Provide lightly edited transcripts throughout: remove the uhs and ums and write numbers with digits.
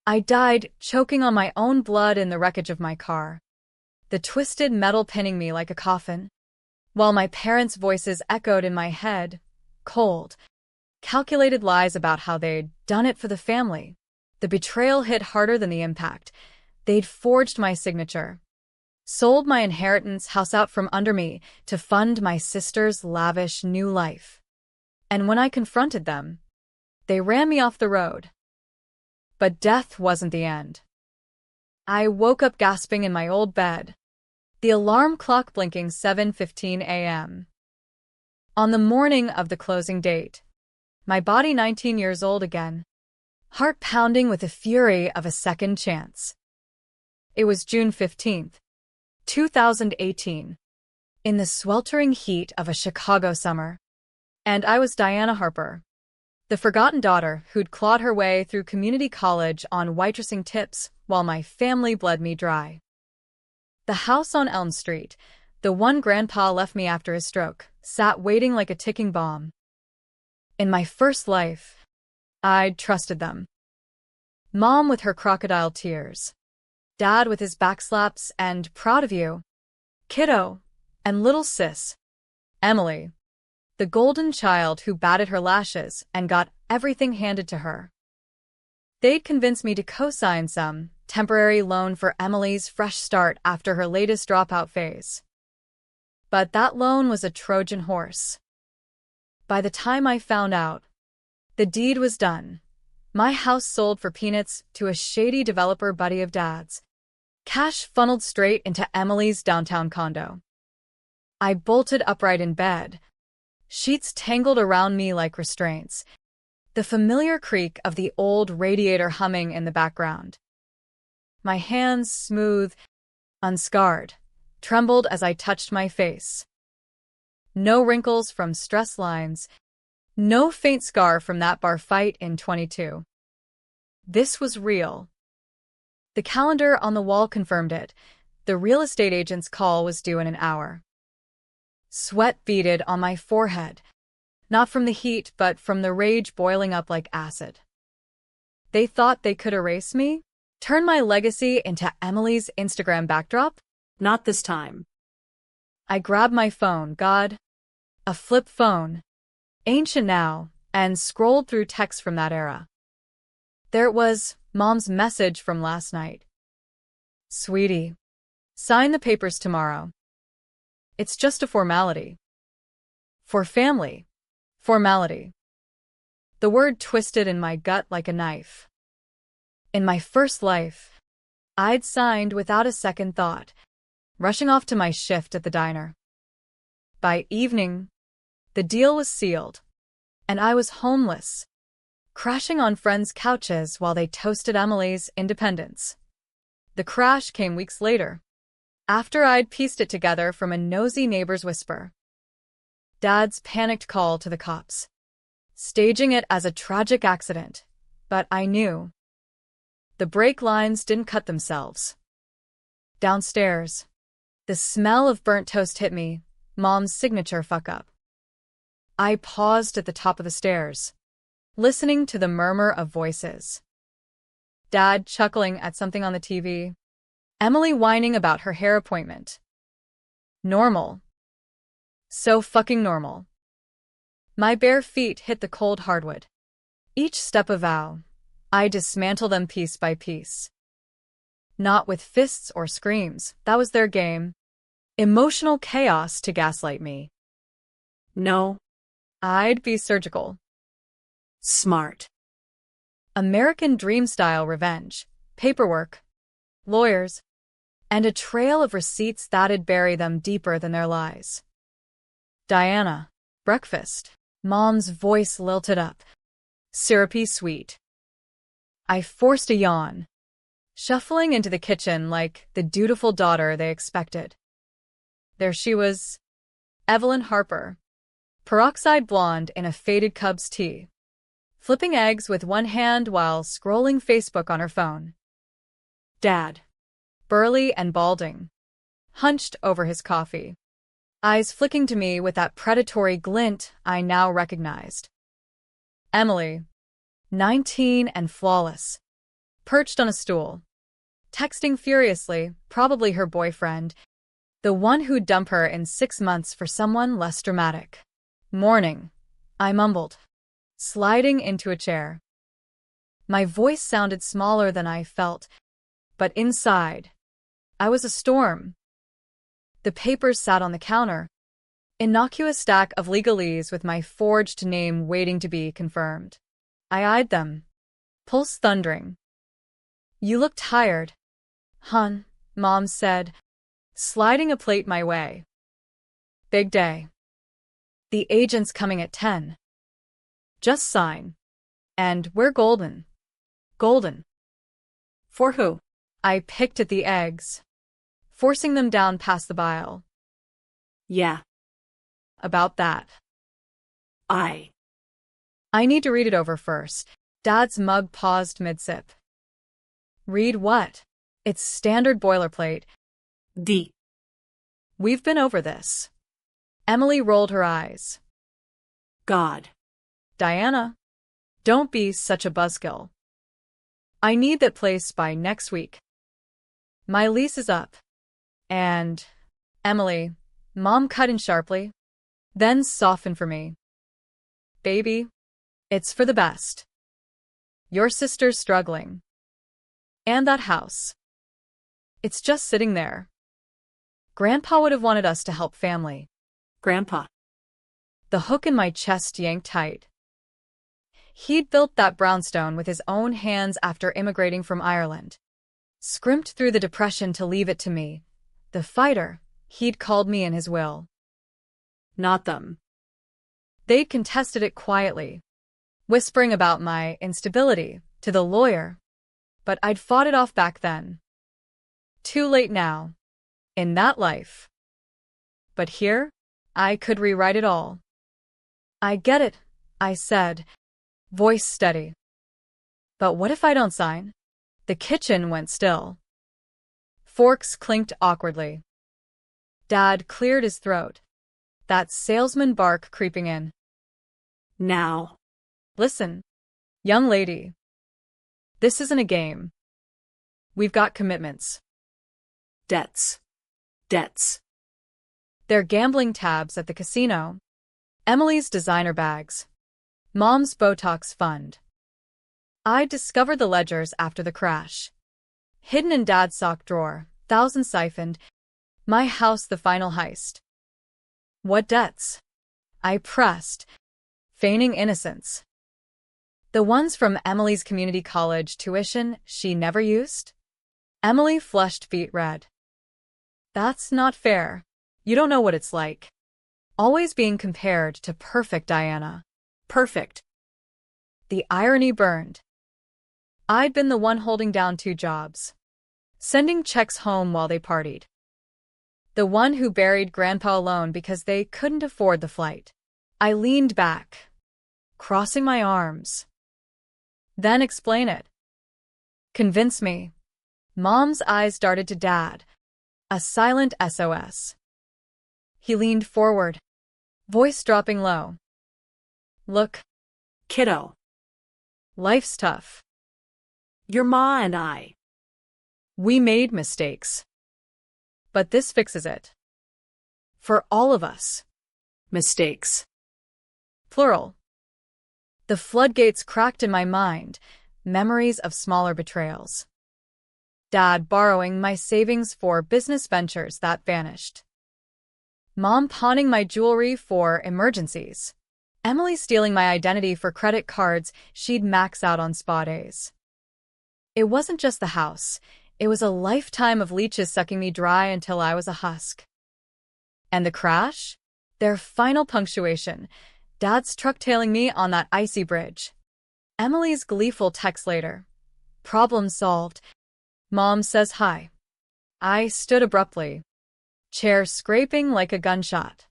I died, choking on my own blood in the wreckage of my car, the twisted metal pinning me like a coffin, while my parents' voices echoed in my head, cold, calculated lies about how they'd done it for the family. The betrayal hit harder than the impact. They'd forged my signature, sold my inheritance house out from under me to fund my sister's lavish new life. And when I confronted them, they ran me off the road. But death wasn't the end. I woke up gasping in my old bed, the alarm clock blinking 7:15 a.m. On the morning of the closing date, my body 19 years old again, heart pounding with the fury of a second chance. It was June 15th, 2018, in the sweltering heat of a Chicago summer, and I was Diana Harper, the forgotten daughter who'd clawed her way through community college on waitressing tips while my family bled me dry. The house on Elm Street, the one Grandpa left me after his stroke, sat waiting like a ticking bomb. In my first life, I'd trusted them. Mom with her crocodile tears, Dad with his backslaps and proud of you, kiddo, and little sis, Emily, the golden child who batted her lashes and got everything handed to her. They'd convinced me to co-sign some temporary loan for Emily's fresh start after her latest dropout phase. But that loan was a Trojan horse. By the time I found out, the deed was done. My house sold for peanuts to a shady developer buddy of Dad's. Cash funneled straight into Emily's downtown condo. I bolted upright in bed, sheets tangled around me like restraints, the familiar creak of the old radiator humming in the background. My hands, smooth, unscarred, trembled as I touched my face. No wrinkles from stress lines, no faint scar from that bar fight in 22. This was real. The calendar on the wall confirmed it. The real estate agent's call was due in an hour. Sweat beaded on my forehead, not from the heat but from the rage boiling up like acid. They thought they could erase me? Turn my legacy into Emily's Instagram backdrop? Not this time. I grabbed my phone, God, a flip phone, ancient now, and scrolled through texts from that era. There it was, Mom's message from last night. Sweetie, sign the papers tomorrow. It's just a formality. For family. Formality. The word twisted in my gut like a knife. In my first life, I'd signed without a second thought, rushing off to my shift at the diner. By evening, the deal was sealed, and I was homeless, crashing on friends' couches while they toasted Emily's independence. The crash came weeks later, after I'd pieced it together from a nosy neighbor's whisper. Dad's panicked call to the cops, staging it as a tragic accident, but I knew. The brake lines didn't cut themselves. Downstairs, the smell of burnt toast hit me, Mom's signature fuck-up. I paused at the top of the stairs, listening to the murmur of voices. Dad chuckling at something on the TV. Emily whining about her hair appointment. Normal. So fucking normal. My bare feet hit the cold hardwood. Each step a vow. I dismantle them piece by piece. Not with fists or screams, that was their game. Emotional chaos to gaslight me. No. I'd be surgical. Smart. American dream-style revenge, paperwork, lawyers, and a trail of receipts that'd bury them deeper than their lies. Diana, breakfast. Mom's voice lilted up, syrupy sweet. I forced a yawn, shuffling into the kitchen like the dutiful daughter they expected. There she was, Evelyn Harper, peroxide blonde in a faded Cubs tee, flipping eggs with one hand while scrolling Facebook on her phone. Dad, burly and balding, hunched over his coffee, eyes flicking to me with that predatory glint I now recognized. Emily, 19 and flawless, perched on a stool, texting furiously, probably her boyfriend, the one who'd dump her in 6 months for someone less dramatic. Morning, I mumbled, sliding into a chair. My voice sounded smaller than I felt, but inside, I was a storm. The papers sat on the counter, innocuous stack of legalese with my forged name waiting to be confirmed. I eyed them, pulse thundering. You look tired, hon, Mom said, sliding a plate my way. Big day. The agent's coming at 10. Just sign. And we're golden. Golden. For who? I picked at the eggs, forcing them down past the bile. Yeah. About that. I need to read it over first. Dad's mug paused mid-sip. Read what? It's standard boilerplate. D. We've been over this. Emily rolled her eyes. God. Diana, don't be such a buzzkill. I need that place by next week. My lease is up. And, Emily, Mom cut in sharply, then softened for me. Baby, it's for the best. Your sister's struggling. And that house. It's just sitting there. Grandpa would have wanted us to help family. Grandpa. The hook in my chest yanked tight. He'd built that brownstone with his own hands after immigrating from Ireland. Scrimped through the Depression to leave it to me, the fighter, he'd called me in his will. Not them. They'd contested it quietly, whispering about my instability to the lawyer, but I'd fought it off back then. Too late now. In that life. But here, I could rewrite it all. I get it, I said, voice steady. But what if I don't sign? The kitchen went still. Forks clinked awkwardly. Dad cleared his throat. That salesman bark creeping in. Now. Listen, young lady. This isn't a game. We've got commitments. Debts. Debts. Their gambling tabs at the casino. Emily's designer bags. Mom's Botox fund. I discovered the ledgers after the crash. Hidden in Dad's sock drawer, thousands siphoned. My house the final heist. What debts? I pressed, feigning innocence. The ones from Emily's community college tuition she never used? Emily flushed beet red. That's not fair. You don't know what it's like. Always being compared to perfect Diana. Perfect. The irony burned. I'd been the one holding down 2 jobs. Sending checks home while they partied. The one who buried Grandpa alone because they couldn't afford the flight. I leaned back, crossing my arms. Then explain it. Convince me. Mom's eyes darted to Dad. A silent SOS. He leaned forward, voice dropping low. Look, Kiddo. life's tough. Your ma and I. We made mistakes. But this fixes it. For all of us. Mistakes. Plural. The floodgates cracked in my mind, memories of smaller betrayals. Dad borrowing my savings for business ventures that vanished. Mom pawning my jewelry for emergencies. Emily stealing my identity for credit cards she'd max out on spa days. It wasn't just the house. It was a lifetime of leeches sucking me dry until I was a husk. And the crash? Their final punctuation. Dad's truck tailing me on that icy bridge. Emily's gleeful text later. Problem solved. Mom says hi. I stood abruptly. Chair scraping like a gunshot.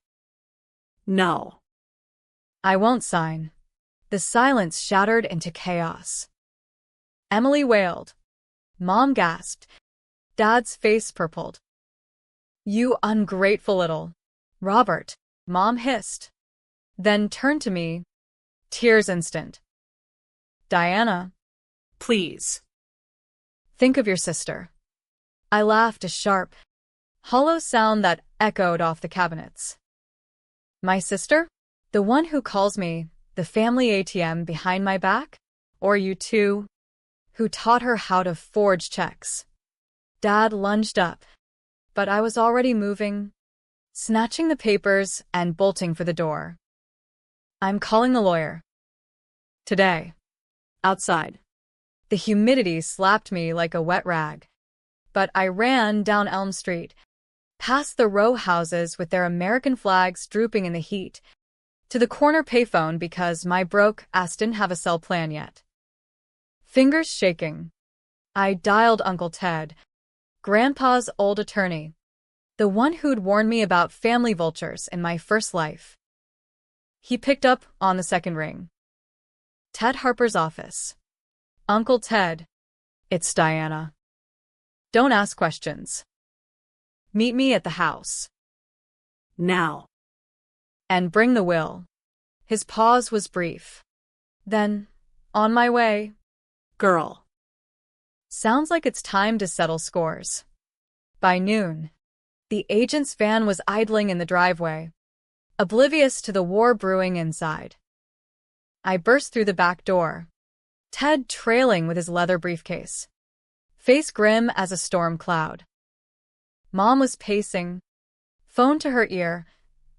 No. I won't sign. The silence shattered into chaos. Emily wailed. Mom gasped. Dad's face purpled. You ungrateful little. Robert, Mom hissed. Then turned to me. Tears instant. Diana. Please. Think of your sister. I laughed, a sharp, hollow sound that echoed off the cabinets. My sister? The one who calls me the family ATM behind my back? Or you two, who taught her how to forge checks? Dad lunged up, but I was already moving, snatching the papers and bolting for the door. I'm calling the lawyer. Today. Outside. The humidity slapped me like a wet rag. But I ran down Elm Street, past the row houses with their American flags drooping in the heat, to the corner payphone because my broke ass didn't have a cell plan yet. Fingers shaking, I dialed Uncle Ted, Grandpa's old attorney, the one who'd warned me about family vultures in my first life. He picked up on the second ring. Ted Harper's office. Uncle Ted, it's Diana. Don't ask questions. Meet me at the house. Now. And bring the will. His pause was brief. Then, on my way. Girl. Sounds like it's time to settle scores. By noon, the agent's van was idling in the driveway, oblivious to the war brewing inside. I burst through the back door, Ted trailing with his leather briefcase, face grim as a storm cloud. Mom was pacing, phone to her ear,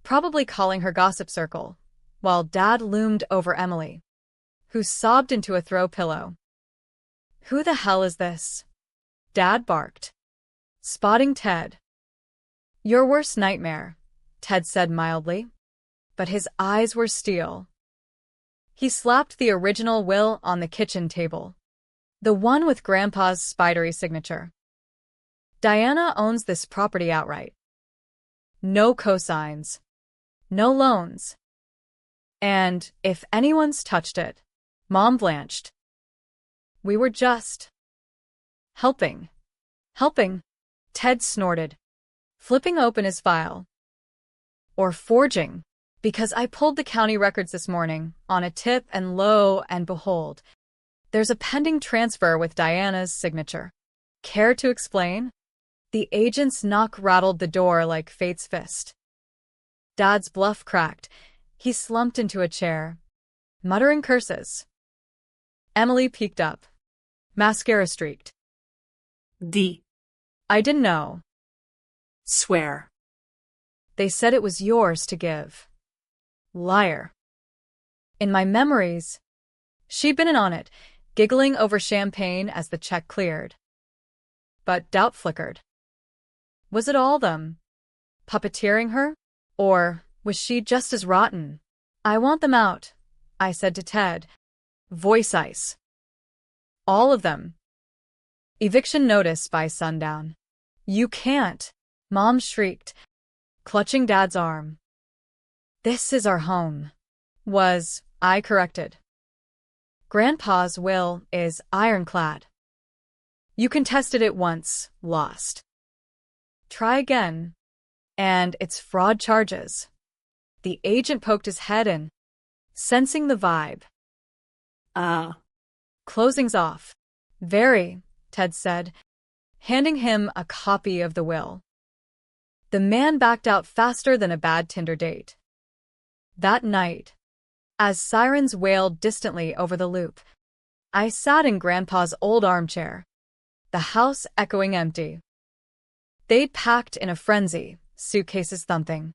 probably calling her gossip circle, while Dad loomed over Emily, who sobbed into a throw pillow. Who the hell is this? Dad barked, spotting Ted. Your worst nightmare, Ted said mildly, but his eyes were steel. He slapped the original will on the kitchen table, the one with Grandpa's spidery signature. Diana owns this property outright. No cosigns. No loans. And if anyone's touched it, Mom blanched. We were just helping. Helping, Ted snorted, flipping open his file. Or forging, because I pulled the county records this morning on a tip and lo and behold, there's a pending transfer with Diana's signature. Care to explain? The agent's knock rattled the door like fate's fist. Dad's bluff cracked. He slumped into a chair, muttering curses. Emily peeked up. Mascara streaked. I didn't know. Swear. They said it was yours to give. Liar. In my memories, she'd been in on it, giggling over champagne as the check cleared. But doubt flickered. Was it all them? Puppeteering her? Or was she just as rotten? I want them out, I said to Ted. Voice ice. All of them. Eviction notice by sundown. You can't, Mom shrieked, clutching Dad's arm. This is our home. I corrected. Grandpa's will is ironclad. You contested it once, lost. Try again. And it's fraud charges. The agent poked his head in, sensing the vibe. Closing's off. Very, Ted said, handing him a copy of the will. The man backed out faster than a bad Tinder date. That night, as sirens wailed distantly over the loop, I sat in Grandpa's old armchair, the house echoing empty. They'd packed in a frenzy, suitcases thumping,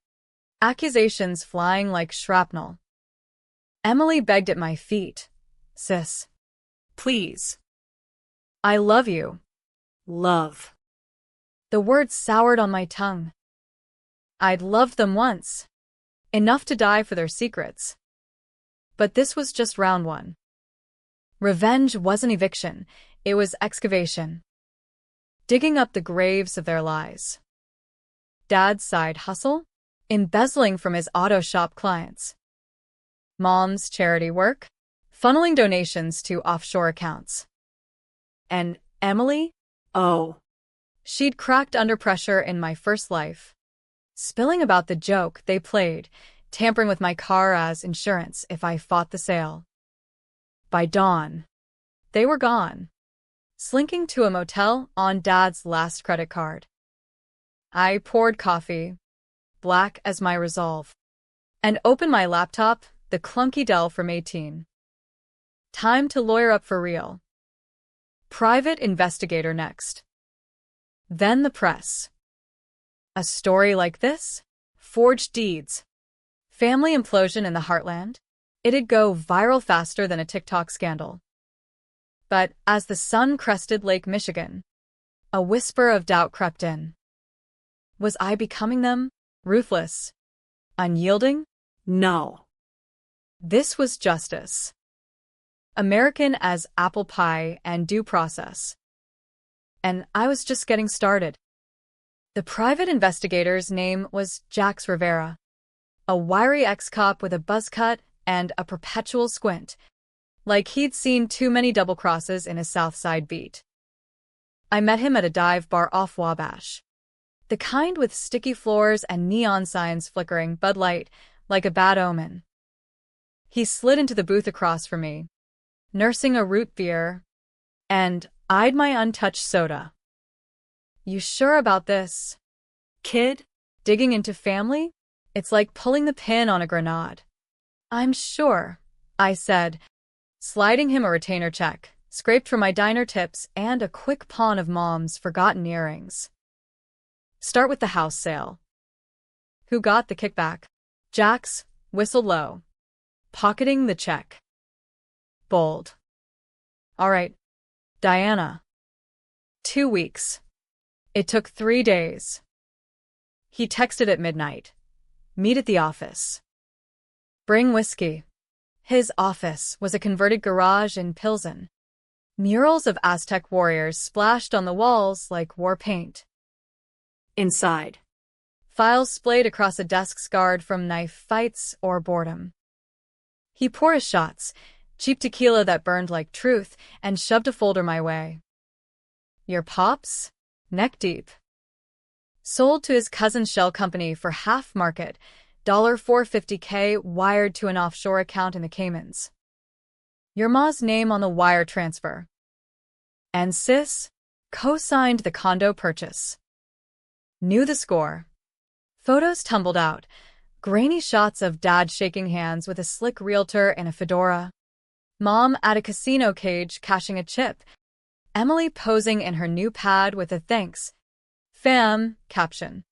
accusations flying like shrapnel. Emily begged at my feet. Sis. Please. I love you. Love. The words soured on my tongue. I'd loved them once. Enough to die for their secrets. But this was just round one. Revenge wasn't eviction, it was excavation. Digging up the graves of their lies. Dad's side hustle? Embezzling from his auto shop clients. Mom's charity work? Funneling donations to offshore accounts. And Emily? Oh. She'd cracked under pressure in my first life. Spilling about the joke they played, tampering with my car as insurance if I fought the sale. By dawn, they were gone. slinking to a motel on Dad's last credit card. I poured coffee, black as my resolve, and opened my laptop, the clunky Dell from 18. Time to lawyer up for real. Private investigator next. Then the press. A story like this? Forged deeds. Family implosion in the heartland? It'd go viral faster than a TikTok scandal. But as the sun crested Lake Michigan, a whisper of doubt crept in. Was I becoming them? Ruthless? Unyielding? No. This was justice. American as apple pie and due process. And I was just getting started. The private investigator's name was Jax Rivera, a wiry ex-cop with a buzz cut and a perpetual squint, like he'd seen too many double-crosses in his South Side beat. I met him at a dive bar off Wabash, the kind with sticky floors and neon signs flickering Bud Light like a bad omen. He slid into the booth across from me, nursing a root beer, and eyed my untouched soda. You sure about this, Kid? digging into family? It's like pulling the pin on a grenade. I'm sure, I said, sliding him a retainer check, scraped from my diner tips, and a quick pawn of Mom's forgotten earrings. Start with the house sale. Who got the kickback? Jax whistled low, pocketing the check. Bold. All right, Diana. 2 weeks. It took 3 days. He texted at midnight. Meet at the office. Bring whiskey. His office was a converted garage in Pilsen. Murals of Aztec warriors splashed on the walls like war paint. Inside. Files splayed across a desk scarred from knife fights or boredom. He poured his shots, cheap tequila that burned like truth, and shoved a folder my way. Your pops? Neck deep. Sold to his cousin's shell company for half market, $450K wired to an offshore account in the Caymans. Your ma's name on the wire transfer. And sis co-signed the condo purchase. Knew the score. Photos tumbled out, grainy shots of Dad shaking hands with a slick realtor in a fedora, Mom at a casino cage cashing a chip, Emily posing in her new pad with a thanks, fam, caption.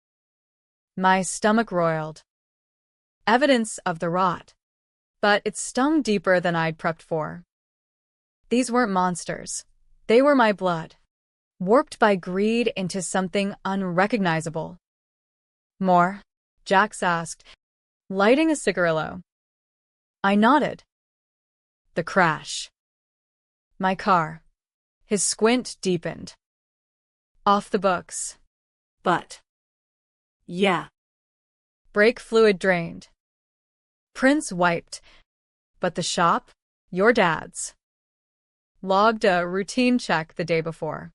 My stomach roiled. Evidence of the rot. But it stung deeper than I'd prepped for. These weren't monsters. They were my blood, warped by greed into something unrecognizable. More? Jax asked, lighting a cigarillo. I nodded. The crash. My car. His squint deepened. Off the books. But. Yeah. Brake fluid drained. Prints wiped. But the shop? Your dad's. Logged a routine check the day before.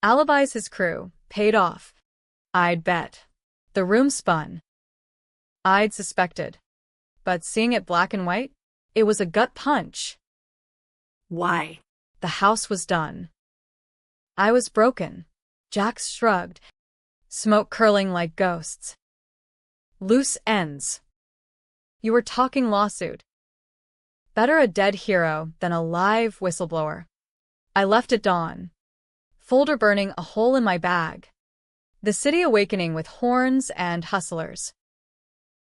Alibis his crew, paid off. I'd bet. The room spun. I'd suspected. But seeing it black and white, it was a gut punch. Why? The house was done. I was broken. Jax shrugged, smoke curling like ghosts. Loose ends. You were talking lawsuit. Better a dead hero than a live whistleblower. I left at dawn. Folder burning a hole in my bag. The city awakening with horns and hustlers.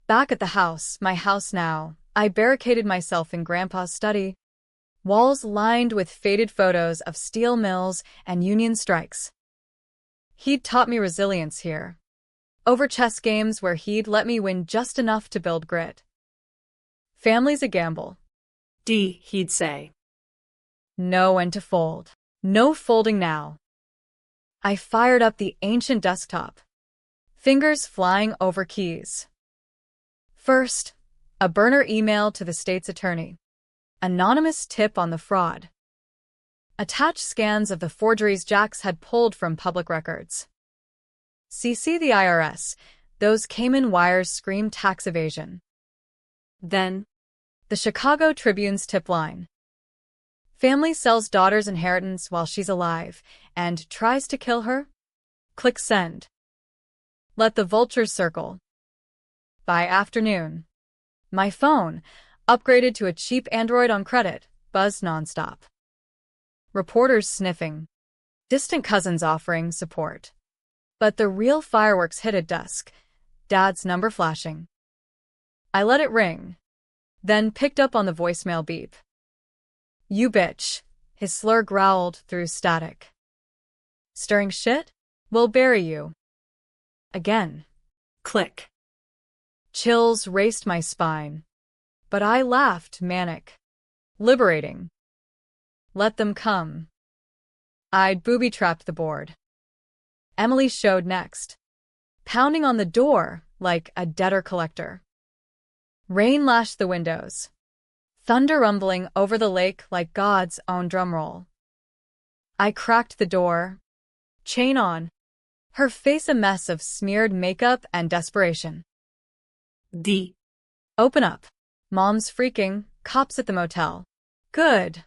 Back at the house, my house now, I barricaded myself in Grandpa's study. Walls lined with faded photos of steel mills and union strikes. He'd taught me resilience here. Over chess games where he'd let me win just enough to build grit. Family's a gamble. He'd say. Know when to fold. No folding now. I fired up the ancient desktop. Fingers flying over keys. First, a burner email to the state's attorney. Anonymous tip on the fraud. Attached scans of the forgeries Jax had pulled from public records. CC the IRS. Those Cayman wires scream tax evasion. Then, the Chicago Tribune's tip line. Family sells daughter's inheritance while she's alive and tries to kill her? Click send. Let the vultures circle. By afternoon, my phone, upgraded to a cheap Android on credit, buzzed nonstop. Reporters sniffing. Distant cousins offering support. But the real fireworks hit at dusk, Dad's number flashing. I let it ring, then picked up on the voicemail beep. You bitch, his slur growled through static. Stirring shit? We'll bury you. Again. Click. Chills raced my spine. But I laughed, manic. Liberating. Let them come. I'd booby-trapped the board. Emily showed next, pounding on the door like a debtor-collector. Rain lashed the windows, thunder rumbling over the lake like God's own drumroll. I cracked the door, chain on, her face a mess of smeared makeup and desperation. D. Open up. Mom's freaking, cops at the motel. Good,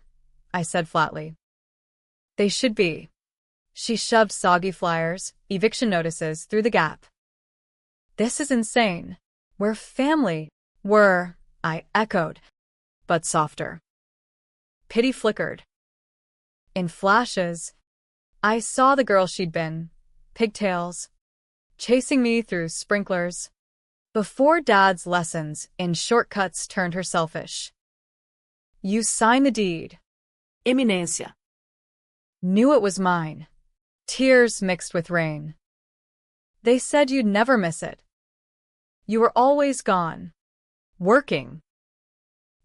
I said flatly. They should be. She shoved soggy flyers, eviction notices, through the gap. This is insane. We're family. We're, I echoed, but softer. Pity flickered. In flashes, I saw the girl she'd been, pigtails, chasing me through sprinklers, before Dad's lessons in shortcuts turned her selfish. You sign the deed. Iminência. Knew it was mine. Tears mixed with rain. They said you'd never miss it. You were always gone. Working.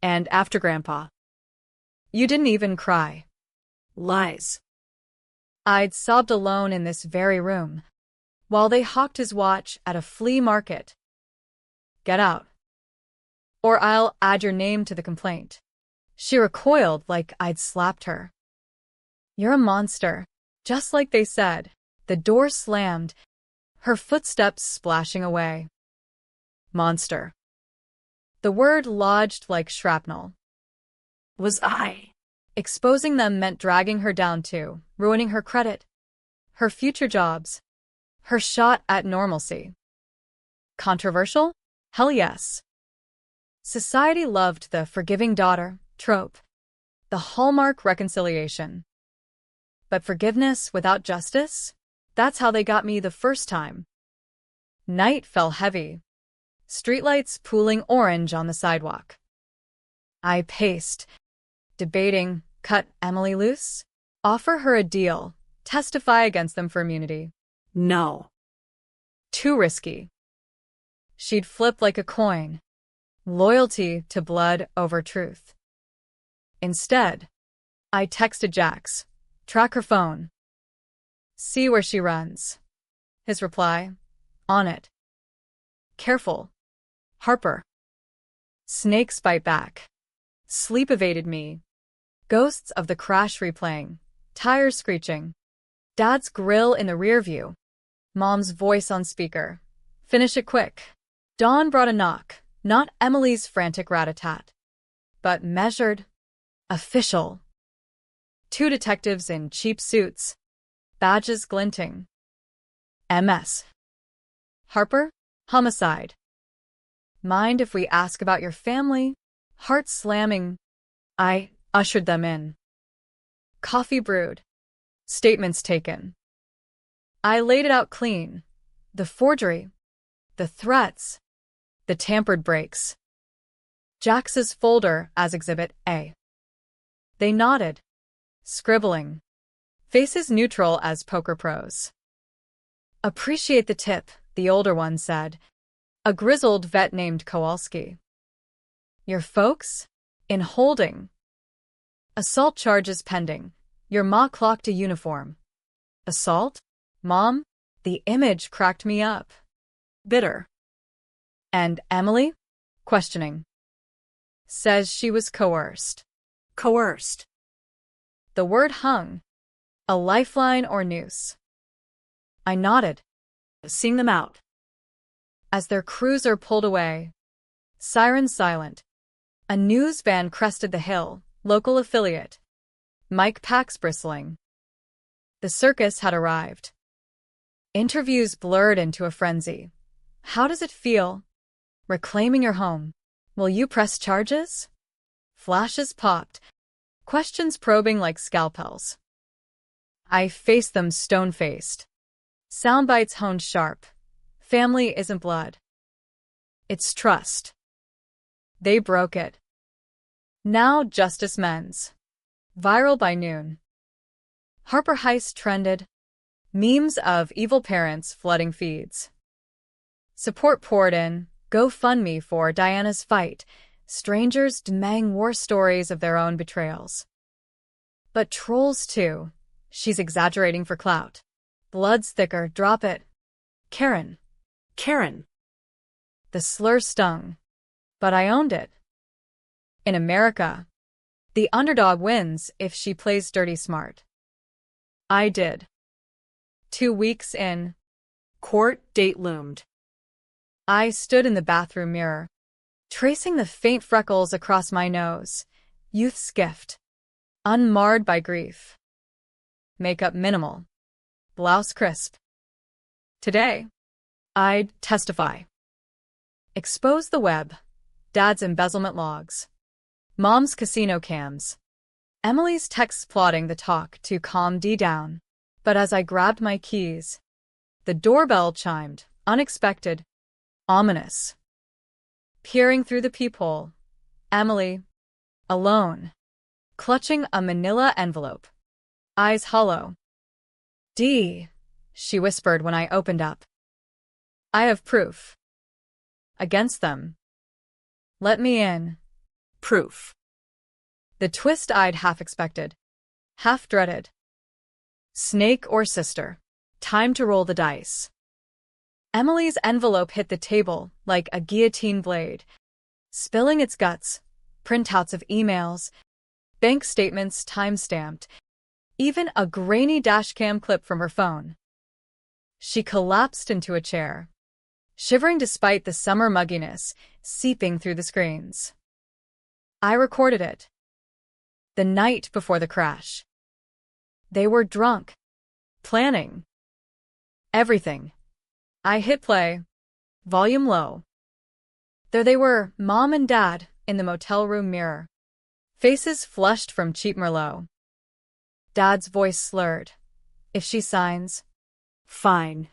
And after Grandpa. You didn't even cry. Lies. I'd sobbed alone in this very room, while they hawked his watch at a flea market. Get out. Or I'll add your name to the complaint. She recoiled like I'd slapped her. You're a monster. Just like they said. The door slammed, her footsteps splashing away. Monster. The word lodged like shrapnel. Was I. Exposing them meant dragging her down too, ruining her credit, her future jobs, her shot at normalcy. Controversial? Hell yes. Society loved the forgiving daughter trope, the hallmark reconciliation. But forgiveness without justice? That's how they got me the first time. Night fell heavy, streetlights pooling orange on the sidewalk. I paced, debating, cut Emily loose? Offer her a deal, testify against them for immunity. No. Too risky. She'd flip like a coin. Loyalty to blood over truth. Instead, I texted Jax. Track her phone. See where she runs. His reply, on it. Careful. Harper. Snakes bite back. Sleep evaded me. Ghosts of the crash replaying. Tires screeching. Dad's grill in the rear view. Mom's voice on speaker. Finish it quick. Dawn brought a knock, not Emily's frantic rat-a-tat, but measured, official. 2 detectives in cheap suits, badges glinting. MS. Harper, homicide. Mind if we ask about your family? Heart slamming. I ushered them in. Coffee brewed. Statements taken. I laid it out clean. The forgery. The threats. The tampered brakes. Jax's folder as Exhibit A. They nodded. Scribbling. Faces neutral as poker pros. Appreciate the tip, the older one said. A grizzled vet named Kowalski. Your folks? In holding. Assault charges pending. Your ma clocked a uniform. Assault? Mom? The image cracked me up. Bitter. And Emily? Questioning. Says she was coerced. Coerced. The word hung. A lifeline or noose. I nodded. Seeing them out. As their cruiser pulled away. Siren silent. A news van crested the hill, local affiliate. Mike Pax bristling. The circus had arrived. Interviews blurred into a frenzy. How does it feel? Reclaiming your home. Will you press charges? Flashes popped, questions probing like scalpels. I faced them stone-faced. Soundbites honed sharp. Family isn't blood. It's trust. They broke it. Now justice mends. Viral by noon. Harper Heist trended. Memes of evil parents flooding feeds. Support poured in. GoFundMe for Diana's fight. Strangers demanding war stories of their own betrayals. But trolls too. She's exaggerating for clout. Blood's thicker, drop it. Karen. Karen. The slur stung. But I owned it. In America, the underdog wins if she plays dirty smart. I did. 2 weeks in. Court date loomed. I stood in the bathroom mirror, tracing the faint freckles across my nose. Youth's gift. Unmarred by grief. Makeup minimal. Blouse crisp. Today, I'd testify. Expose the web. Dad's embezzlement logs. Mom's casino cams. Emily's texts plotting the talk to calm Dee down. But as I grabbed my keys, the doorbell chimed, unexpected, ominous. Peering through the peephole, Emily, alone, clutching a manila envelope, eyes hollow. Dee, she whispered when I opened up. I have proof. Against them. Let me in. Proof. The twist I'd half expected, half dreaded. Snake or sister. Time to roll the dice. Emily's envelope hit the table like a guillotine blade, spilling its guts, printouts of emails, bank statements time-stamped, even a grainy dashcam clip from her phone. She collapsed into a chair, shivering despite the summer mugginess seeping through the screens. I recorded it. The night before the crash. They were drunk. Planning. Everything. I hit play. Volume low. There they were, Mom and Dad, in the motel room mirror. Faces flushed from cheap Merlot. Dad's voice slurred. If she signs, fine.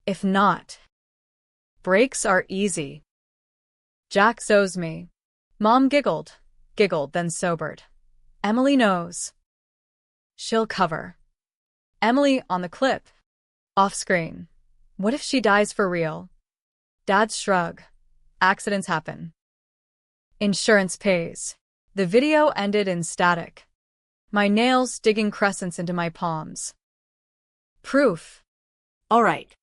If not, breaks are easy. Jax owes me. Mom giggled, then sobered. Emily knows. She'll cover. Emily on the clip. Off screen. What if she dies for real? Dad's shrug. Accidents happen. Insurance pays. The video ended in static. My nails digging crescents into my palms. Proof. All right.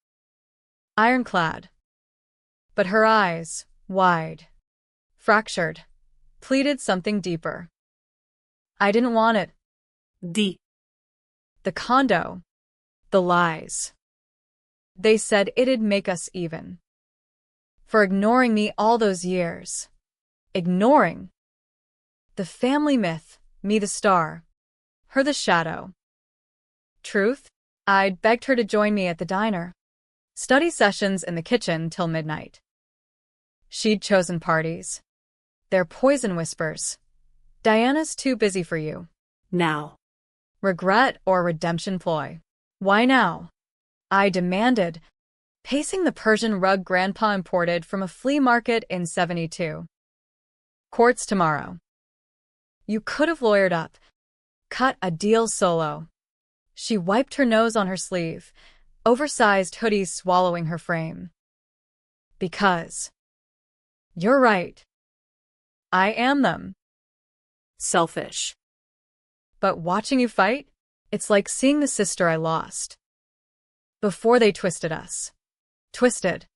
Ironclad. But her eyes, wide, fractured, pleaded something deeper. I didn't want it. The condo. The lies. They said it'd make us even. For ignoring me all those years. Ignoring. The family myth, me the star, her the shadow. Truth? I'd begged her to join me at the diner. Study sessions in the kitchen till midnight. She'd chosen parties. Their poison whispers. Diana's too busy for you. now. Regret or redemption ploy? Why now? I demanded, pacing the Persian rug Grandpa imported from a flea market in '72. Courts tomorrow. You could have lawyered up. Cut a deal solo. She wiped her nose on her sleeve, oversized hoodie swallowing her frame. Because. You're right. I am them. Selfish. But watching you fight, it's like seeing the sister I lost. Before they twisted us. Twisted.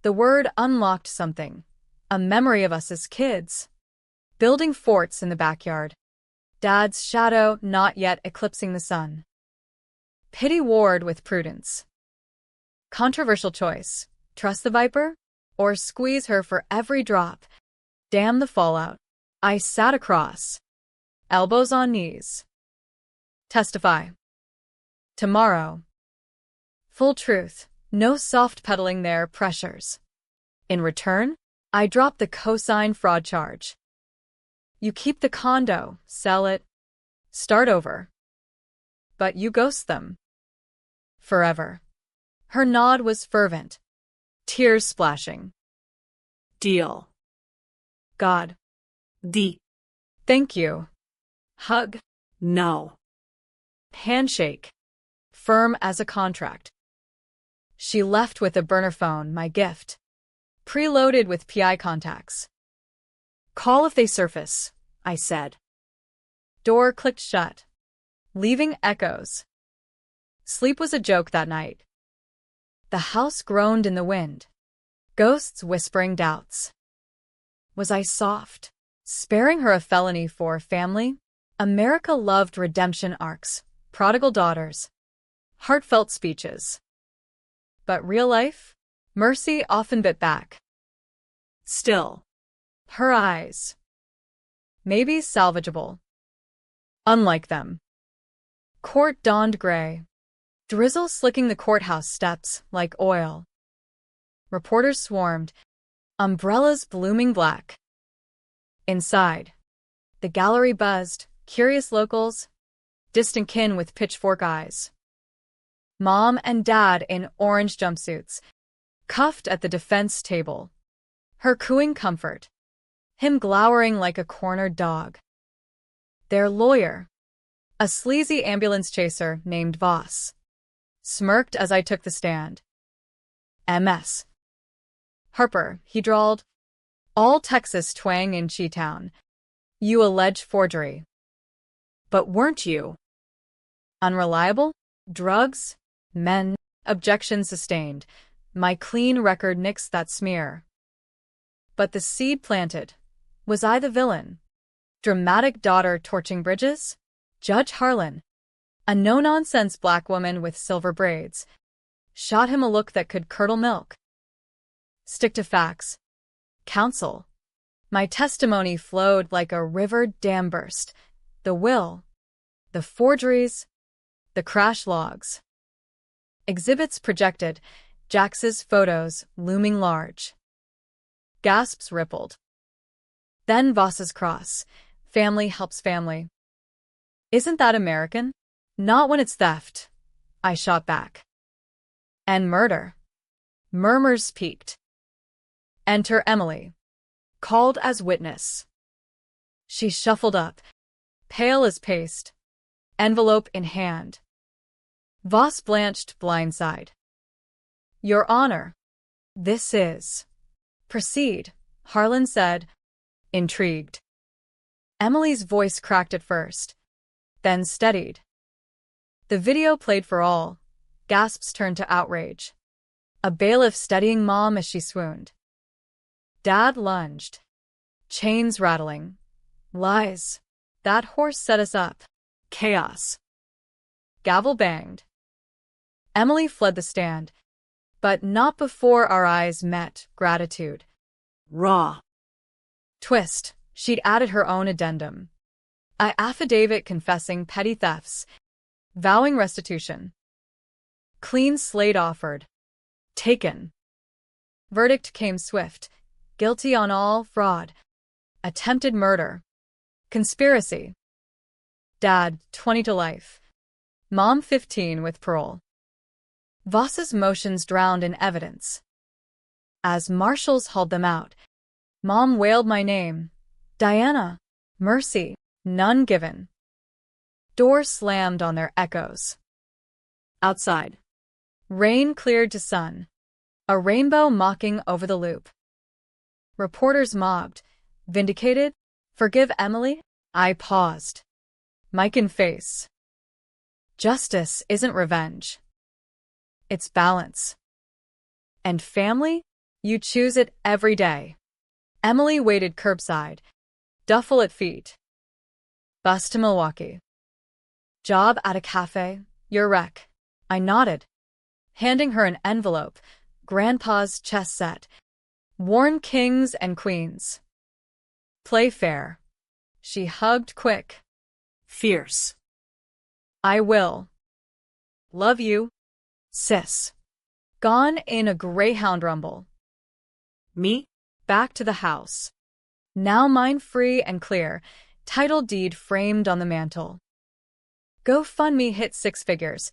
The word unlocked something. A memory of us as kids. Building forts in the backyard. Dad's shadow not yet eclipsing the sun. Pity warred with prudence. Controversial choice. Trust the viper? Or squeeze her for every drop? Damn the fallout. I sat across. elbows on knees. Testify. Tomorrow. Full truth, no soft pedaling there pressures. In return, I drop the cosign fraud charge. You keep the condo, sell it, start over. But you ghost them. Forever. Her nod was fervent, tears splashing. Deal. God. D. Thank you. Hug. No. Handshake. Firm as a contract. She left with a burner phone, my gift. Preloaded with PI contacts. Call if they surface, I said. Door clicked shut, leaving echoes. Sleep was a joke that night. The house groaned in the wind, ghosts whispering doubts. Was I soft, sparing her a felony for family? America loved redemption arcs, prodigal daughters, heartfelt speeches. But real life? Mercy often bit back. Still. Her eyes. Maybe salvageable. Unlike them. Court dawned gray. Drizzle slicking the courthouse steps like oil. Reporters swarmed, umbrellas blooming black. Inside, the gallery buzzed, curious locals, distant kin with pitchfork eyes. Mom and Dad in orange jumpsuits, cuffed at the defense table. Her cooing comfort, him glowering like a cornered dog. Their lawyer, a sleazy ambulance chaser named Voss, smirked as I took the stand. MS. Harper, he drawled. All Texas twang in Cheetown. You allege forgery. But weren't you? Unreliable? Drugs? Men? Objection sustained. My clean record nixed that smear. But the seed planted. Was I the villain? Dramatic daughter torching bridges? Judge Harlan, a no-nonsense black woman with silver braids, shot him a look that could curdle milk. Stick to facts. Counsel. My testimony flowed like a river dam burst. The will, the forgeries, the crash logs. Exhibits projected, Jax's photos looming large. Gasps rippled. Then Voss's cross. Family helps family. Isn't that American? Not when it's theft, I shot back. And murder. Murmurs peaked. Enter Emily, called as witness. She shuffled up, pale as paste, envelope in hand. Voss blanched blindside. Your Honor, this is. Proceed, Harlan said, intrigued. Emily's voice cracked at first, then steadied. The video played for all. Gasps turned to outrage. A bailiff steadying Mom as she swooned. Dad lunged. Chains rattling. Lies. That horse set us up. Chaos. Gavel banged. Emily fled the stand, but not before our eyes met gratitude. Raw. Twist. She'd added her own addendum. I affidavit confessing petty thefts, vowing restitution. Clean slate offered. Taken. Verdict came swift. Guilty on all fraud. Attempted murder. Conspiracy. Dad, 20 to life. Mom, 15 with parole. Voss's motions drowned in evidence. As marshals hauled them out, Mom wailed my name. Diana. Mercy. None given. Doors slammed on their echoes. Outside. Rain cleared to sun. A rainbow mocking over the loop. Reporters mobbed. Vindicated? Forgive Emily? I paused. Mic in face. Justice isn't revenge. It's balance. And family? You choose it every day. Emily waited curbside. Duffel at feet. Bus to Milwaukee. Job at a cafe. Your rec. I nodded, handing her an envelope. Grandpa's chess set. Worn kings and queens. Play fair. She hugged quick. Fierce. I will. Love you. Sis. Gone in a greyhound rumble. Me? Back to the house. Now mine free and clear, title deed framed on the mantle. GoFundMe hit 6 figures.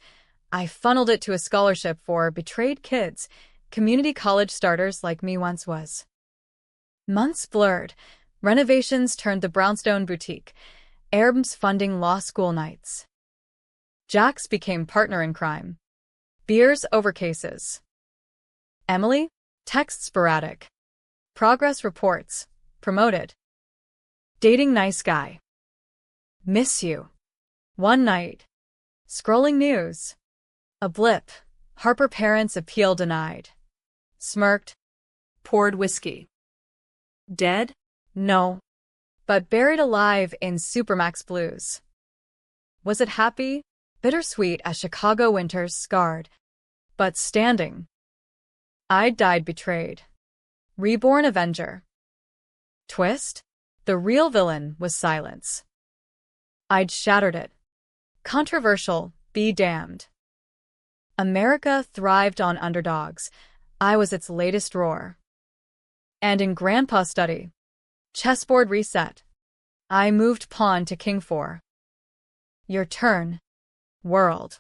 I funneled it to a scholarship for betrayed kids, community college starters like me once was. Months blurred. Renovations turned the brownstone boutique. Arabs funding law school nights. Jax became partner in crime. Beers over cases. Emily? Text sporadic. Progress reports. Promoted. Dating nice guy. Miss you. One night. Scrolling news. A blip. Harper parents' appeal denied. Smirked. Poured whiskey. Dead? No. But buried alive in Supermax blues. Was it happy? Bittersweet as Chicago winters scarred. But standing. I'd died betrayed. Reborn avenger. Twist? The real villain was silence. I'd shattered it. Controversial, be damned. America thrived on underdogs. I was its latest roar. And in Grandpa's study, chessboard reset. I moved pawn to king 4. Your turn, world.